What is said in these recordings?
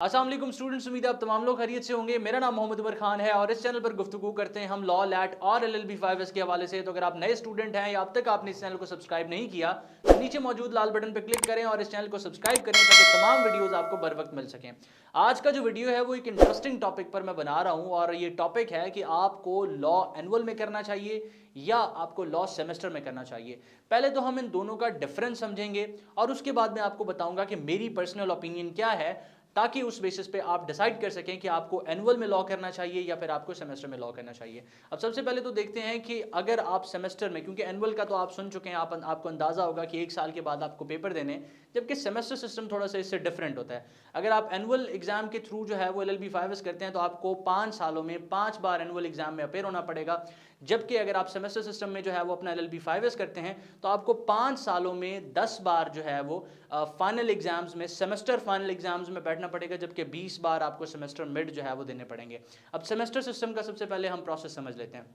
अस्सलाम वालेकुम स्टूडेंट्स, उम्मीद है आप तमाम लोग खैरियत से होंगे। मेरा नाम मोहम्मद उमर खान है और इस चैनल पर गुफ्तगू करते हैं हम लॉ, लैट और LLB 5S के हवाले से। तो अगर आप नए स्टूडेंट हैं या अब तक आपने इस चैनल को सब्सक्राइब नहीं किया तो नीचे मौजूद लाल बटन पर क्लिक करें और इस चैनल को सब्सक्राइब करें ताकि तमाम वीडियोज़ आपको बर वक्त मिल सकें। आज का जो वीडियो है वो एक इंटरेस्टिंग टॉपिक पर मैं बना रहा हूँ और ये टॉपिक है कि आपको लॉ एनुअल में करना चाहिए या आपको लॉ सेमेस्टर में करना चाहिए। पहले तो हम इन दोनों का डिफरेंस समझेंगे और उसके बाद मैं आपको बताऊंगा कि मेरी पर्सनल ओपिनियन क्या है, ताकि उस बेसिस पे आप डिसाइड कर सकें कि आपको एनुअल में लॉ करना चाहिए या फिर आपको सेमेस्टर में लॉ करना चाहिए। अब सबसे पहले तो देखते हैं कि अगर आप सेमेस्टर में, क्योंकि एनुअल का तो आप सुन चुके हैं, आपको अंदाज़ा होगा कि एक साल के बाद आपको पेपर देने, जबकि सेमेस्टर सिस्टम थोड़ा सा इससे डिफरेंट होता है। अगर आप एनुअल एग्जाम के थ्रू जो है वो LLB 5S करते हैं तो आपको 5 सालों में 5 बार एनुअल एग्जाम में अपेयर होना पड़ेगा। जबकि अगर आप सेमेस्टर सिस्टम में जो है वो अपना LLB 5S करते हैं तो आपको 5 सालों में 10 बार जो है वो फाइनल एग्जाम्स में, सेमेस्टर फाइनल एग्जाम्स में बैठना पड़ेगा, जबकि 20 बार आपको सेमेस्टर मिड जो है वो देने पड़ेंगे। अब सेमेस्टर सिस्टम का सबसे पहले हम प्रोसेस समझ लेते हैं।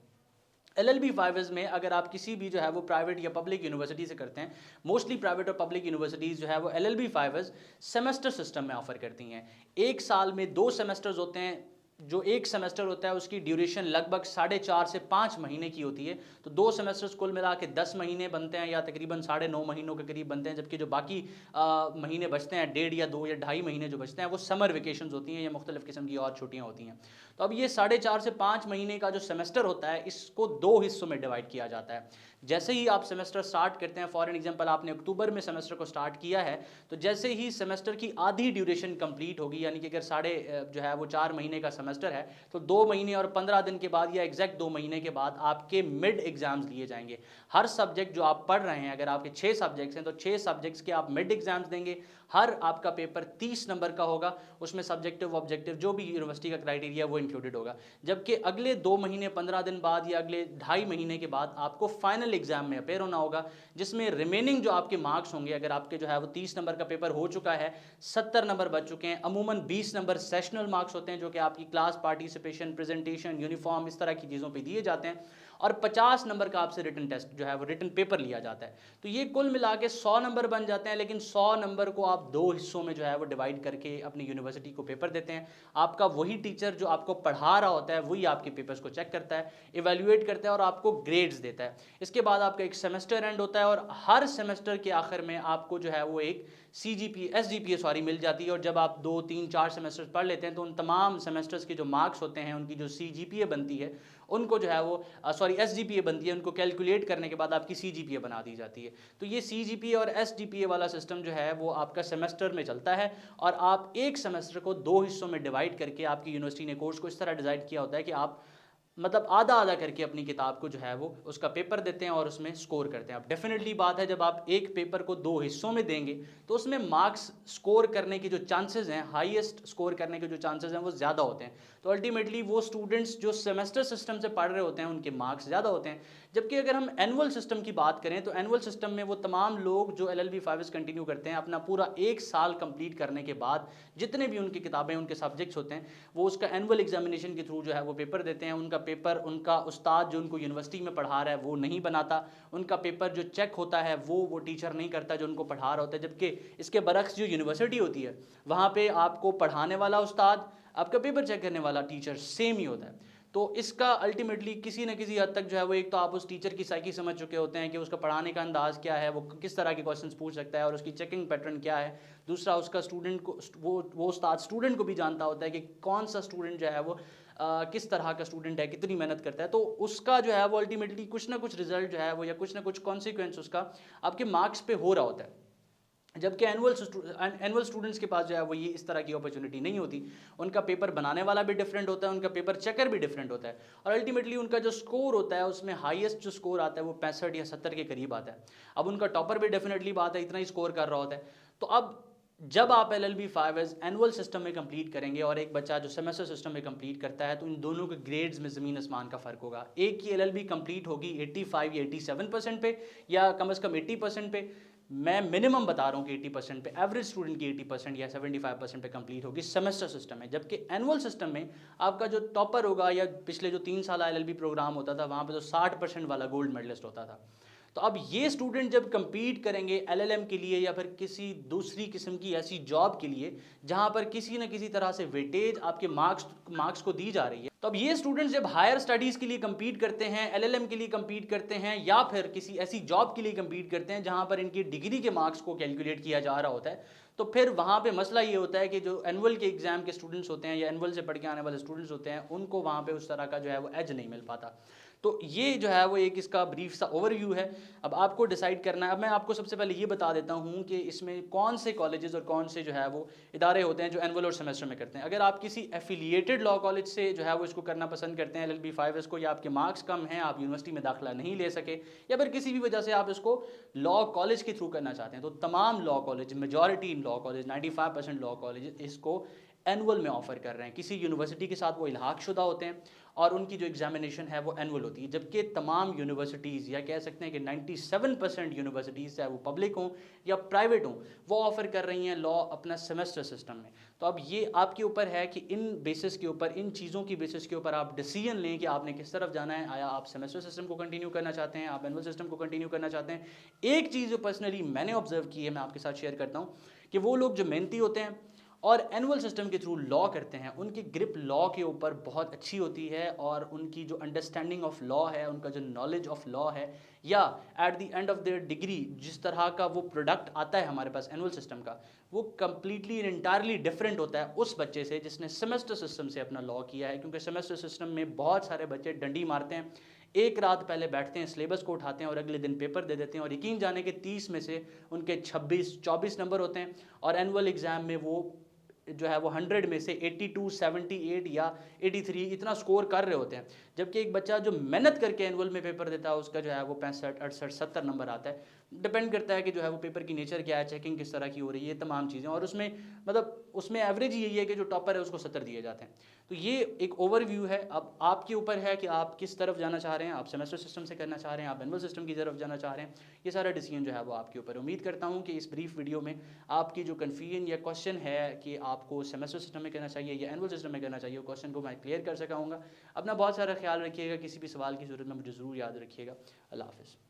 LLB 5S में अगर आप किसी भी जो है वो प्राइवेट या पब्लिक यूनिवर्सिटी से करते हैं, मोस्टली प्राइवेट और पब्लिक यूनिवर्सिटीज़ जो है वो LLB 5S सेमेस्टर सिस्टम में ऑफर करती हैं। एक साल में 2 सेमेस्टर्स होते हैं। जो एक सेमेस्टर होता है उसकी ड्यूरेशन लगभग 4.5 से 5 महीने की होती है। तो 2 सेमेस्टर्स कुल मिला के 10 महीने बनते हैं या तकरीबन 9.5 महीनों के करीब बनते हैं, जबकि जो बाकी महीने बचते हैं, 1.5 या 2 या 2.5 महीने जो बचते हैं, वो समर वेकेशन होती हैं या मुख्तलिफ किस्म की और छुट्टियाँ होती हैं। तो अब ये 4.5 से 5 महीने का जो सेमेस्टर होता है इसको 2 हिस्सों में डिवाइड किया जाता है। जैसे ही आप सेमेस्टर स्टार्ट करते हैं, फॉर एग्जांपल आपने अक्टूबर में सेमेस्टर को स्टार्ट किया है, तो जैसे ही सेमेस्टर की आधी ड्यूरेशन कंप्लीट होगी, यानी कि अगर जो है वो 4 महीने का सेमेस्टर है, तो 2 महीने और 15 दिन के बाद या एग्जैक्ट 2 महीने के बाद आपके मिड एग्जाम्स लिए जाएंगे। हर सब्जेक्ट जो आप पढ़ रहे हैं, अगर आपके 6 सब्जेक्ट्स हैं तो 6 सब्जेक्ट्स के आप मिड एग्जाम्स देंगे। हर आपका पेपर 30 नंबर का होगा, उसमें सब्जेक्टिव ऑब्जेक्टिव जो भी यूनिवर्सिटी का क्राइटेरिया वो इंक्लूडेड होगा। जबकि अगले 2 महीने 15 दिन बाद या अगले 2.5 महीने के बाद आपको फाइनल एग्जाम में अपेयर होना होगा, जिसमें रिमेनिंग जो आपके मार्क्स होंगे, अगर आपके जो है वो 30 नंबर का पेपर हो चुका है, 70 नंबर बच चुके हैं, अमूमन 20 नंबर सेशनल मार्क्स होते हैं जो कि आपकी क्लास पार्टिसिपेशन, प्रेजेंटेशन, यूनिफॉर्म, इस तरह की चीज़ों पे दिए जाते हैं, और 50 नंबर का आपसे रिटन टेस्ट जो है वो रिटन पेपर लिया जाता है। तो ये कुल मिला के 100 नंबर बन जाते हैं, लेकिन 100 नंबर को आप 2 हिस्सों में जो है वो डिवाइड करके अपनी यूनिवर्सिटी को पेपर देते हैं। आपका वही टीचर जो आपको पढ़ा रहा होता है वही आपके पेपर्स को चेक करता है, इवेल्युएट करता है और आपको ग्रेड्स देता है। इसके बाद आपका एक सेमेस्टर एंड होता है और हर सेमेस्टर के आखिर में आपको जो है वो एक SGPA मिल जाती है। और जब आप 2, 3, 4 सेमेस्टर पढ़ लेते हैं तो उन तमाम सेमेस्टर्स के जो मार्क्स होते हैं, उनकी जो CGPA बनती है, उनको जो है वो SGPA बनती है, उनको कैलकुलेट करने के बाद आपकी CGPA बना दी जाती है। तो ये CGPA और SGPA वाला सिस्टम जो है वो आपका सेमेस्टर में चलता है और आप एक सेमेस्टर को 2 हिस्सों में डिवाइड करके, आपकी यूनिवर्सिटी ने कोर्स को इस तरह डिज़ाइन किया होता है कि आप मतलब आधा आधा करके अपनी किताब को जो है वो उसका पेपर देते हैं और उसमें स्कोर करते हैं। अब डेफिनेटली बात है, जब आप एक पेपर को 2 हिस्सों में देंगे तो उसमें मार्क्स स्कोर करने की जो चांसेस हैं, हाईएस्ट स्कोर करने के जो चांसेस हैं वो ज़्यादा होते हैं। तो अल्टीमेटली वो स्टूडेंट्स जो सेमेस्टर सिस्टम से पढ़ रहे होते हैं उनके मार्क्स ज़्यादा होते हैं। जबकि अगर हम एनुअल सिस्टम की बात करें तो एनुअल सिस्टम में वो तमाम लोग जो LLB 5S कंटिन्यू करते हैं, अपना पूरा एक साल कंप्लीट करने के बाद जितने भी उनकी किताबें, उनके सब्जेक्ट्स होते हैं, वो उसका एनुअल एग्जामिनेशन के थ्रू जो है वो पेपर देते हैं। उनका पेपर उनका उस्ताद जो उनको यूनिवर्सिटी में पढ़ा रहा है वो नहीं बनाता, उनका पेपर जो चेक होता है वो टीचर नहीं करता जो उनको पढ़ा रहा होता है। जबकि इसके बरक्स जो यूनिवर्सिटी होती है वहाँ पे आपको पढ़ाने वाला उस्ताद, आपका पेपर चेक करने वाला टीचर सेम ही होता है। तो इसका अल्टीमेटली किसी न किसी हद तक जो है वो, एक तो आप उस टीचर की साइकी समझ चुके होते हैं कि उसका पढ़ाने का अंदाज़ क्या है, वो किस तरह के क्वेश्चंस पूछ सकता है और उसकी चेकिंग पैटर्न क्या है। दूसरा, उसका स्टूडेंट को वो उस्ताद स्टूडेंट को भी जानता होता है कि कौन सा स्टूडेंट जो है वो किस तरह का स्टूडेंट है, कितनी मेहनत करता है। तो उसका जो है वो अल्टीमेटली कुछ ना कुछ रिजल्ट जो है वो या कुछ ना कुछ कॉन्सिक्वेंस उसका आपके मार्क्स पे हो रहा होता है। जबकि एनुअल स्टूडेंट्स के पास जो है वो ये इस तरह की अपॉर्चुनिटी नहीं होती। उनका पेपर बनाने वाला भी डिफरेंट होता है, उनका पेपर चेकर भी डिफरेंट होता है, और अल्टीमेटली उनका जो स्कोर होता है उसमें हाईएस्ट जो स्कोर आता है वो 65 या 70 के करीब आता है। अब उनका टॉपर भी डेफिनेटली बात है, इतना ही स्कोर कर रहा होता है। तो अब जब आप LLB 5S एनुअल सिस्टम में कंप्लीट करेंगे और एक बच्चा जो सेमेस्टर सिस्टम में कंप्लीट करता है, तो इन दोनों के ग्रेड्स में ज़मीन आसमान का फ़र्क होगा। एक की LLB कंप्लीट होगी 85 या 87% पे, या कम से कम 80% पे। मैं मिनिमम बता रहा हूँ कि 80% पे, एवरेज स्टूडेंट की 80% या 75% पे कंप्लीट होगी सेमेस्टर सिस्टम में। जबकि एनुअल सिस्टम में आपका जो टॉपर होगा, या पिछले जो 3 साल LLB प्रोग्राम होता था वहाँ पे तो 60% वाला गोल्ड मेडलिस्ट होता था। تو اب یہ اسٹوڈنٹ جب کمپیٹ کریں گے LLM کے لیے یا پھر کسی دوسری قسم کی ایسی جاب کے لیے جہاں پر کسی نہ کسی طرح سے ویٹیج آپ کے مارکس کو دی جا رہی ہے، تو اب یہ اسٹوڈنٹس جب ہائر اسٹڈیز کے لیے کمپیٹ کرتے ہیں، LLM کے لیے کمپیٹ کرتے ہیں یا پھر کسی ایسی جاب کے لیے کمپیٹ کرتے ہیں جہاں پر ان کی ڈگری کے مارکس کو کیلکولیٹ کیا جا رہا ہوتا ہے، تو پھر وہاں پہ مسئلہ یہ ہوتا ہے کہ جو اینول کے ایگزام کے اسٹوڈنٹس ہوتے ہیں یا اینول سے پڑھ کے آنے والے اسٹوڈنٹس ہوتے ہیں ان کو وہاں پہ اس طرح کا جو ہے وہ ایج نہیں مل پاتا۔ تو یہ جو ہے وہ ایک اس کا بریف سا اوور ویو ہے۔ اب آپ کو ڈیسائیڈ کرنا ہے، اب میں آپ کو سب سے پہلے یہ بتا دیتا ہوں کہ اس میں کون سے کالجز اور کون سے جو ہے وہ ادارے ہوتے ہیں جو اینول اور سیمسٹر میں کرتے ہیں۔ اگر آپ کسی ایفیلیٹڈ لاء کالج سے جو ہے وہ اس کو کرنا پسند کرتے ہیں LLB 5S کو، یا آپ کے مارکس کم ہیں، آپ یونیورسٹی میں داخلہ نہیں لے سکے، یا پھر کسی بھی وجہ سے آپ اس کو لاء کالج کے تھرو کرنا چاہتے ہیں، تو تمام law college, majority law college 95% law college اس کو اینول میں آفر کر رہے ہیں۔ کسی یونیورسٹی کے ساتھ وہ الحاق شدہ ہوتے ہیں اور ان کی جو ایگزامینیشن ہے وہ اینول ہوتی ہے، جبکہ تمام یونیورسٹیز یا کہہ سکتے ہیں کہ 97% یونیورسٹیز چاہے وہ پبلک ہوں یا پرائیویٹ ہوں وہ آفر کر رہی ہیں لاء اپنا سیمسٹر سسٹم میں۔ تو اب یہ آپ کے اوپر ہے کہ ان بیسس کے اوپر، ان چیزوں کی بیسس کے اوپر آپ ڈیسیژن لیں کہ آپ نے کس طرف جانا ہے۔ آیا آپ سیمسٹر سسٹم کو کنٹینیو کرنا چاہتے ہیں، آپ اینول سسٹم کو کنٹینیو کرنا چاہتے ہیں۔ ایک چیز جو پرسنلی میں نے آبزرو کی ہے، میں آپ کے ساتھ شیئر کرتا ہوں کہ وہ لوگ جو محنتی ہوتے ہیں اور اینول سسٹم کے تھرو لاء کرتے ہیں، ان کی گرپ لاء کے اوپر بہت اچھی ہوتی ہے، اور ان کی جو انڈرسٹینڈنگ آف لاء ہے، ان کا جو نالج آف لاء ہے، یا at the end of their degree جس طرح کا وہ پروڈکٹ آتا ہے ہمارے پاس اینول سسٹم کا، وہ کمپلیٹلی اینڈ انٹائرلی ڈفرینٹ ہوتا ہے اس بچے سے جس نے سیمسٹر سسٹم سے اپنا لاء کیا ہے۔ کیونکہ سیمسٹر سسٹم میں بہت سارے بچے ڈنڈی مارتے ہیں، ایک رات پہلے بیٹھتے ہیں، سلیبس کو اٹھاتے ہیں اور اگلے دن پیپر دے دیتے ہیں، اور یقین جانے کہ 30 میں سے ان کے 26-24 نمبر ہوتے ہیں، اور اینول ایگزام میں وہ جو ہے وہ 100 میں سے 82 78 یا 83 اتنا سکور کر رہے ہوتے ہیں، جبکہ ایک بچہ جو محنت کر کے اینول میں پیپر دیتا ہے اس کا جو ہے وہ 65 68 70 نمبر آتا ہے۔ ڈپینڈ کرتا ہے کہ جو ہے وہ پیپر کی نیچر کیا ہے، چیکنگ کس طرح کی ہو رہی ہے، تمام چیزیں، اور اس میں مطلب اس میں ایوریج یہی ہے کہ جو ٹاپر ہے اس کو 70 دیے جاتے ہیں۔ تو یہ ایک اوور ویو ہے۔ اب آپ کے اوپر ہے کہ آپ کس طرف جانا چاہ رہے ہیں، آپ سیمسٹر سسٹم سے کرنا چاہ رہے ہیں، آپ اینول سسٹم کی طرف جانا چاہ رہے ہیں، یہ سارا ڈیسیژن جو ہے وہ آپ کے اوپر۔ امید کرتا ہوں کہ اس بریف ویڈیو میں آپ کی جو کنفیوژن یا کوشچن ہے کہ آپ کو سیمسٹر سسٹم میں کرنا چاہیے یا اینول سسٹم میں کرنا چاہیے، وہ کوشچن کو میں کلیئر کر سکا ہوں گا۔ اپنا بہت سارا خیال رکھیے گا، کسی بھی سوال کی ضرورت میں مجھے ضرور یاد رکھیے گا۔ اللہ حافظ۔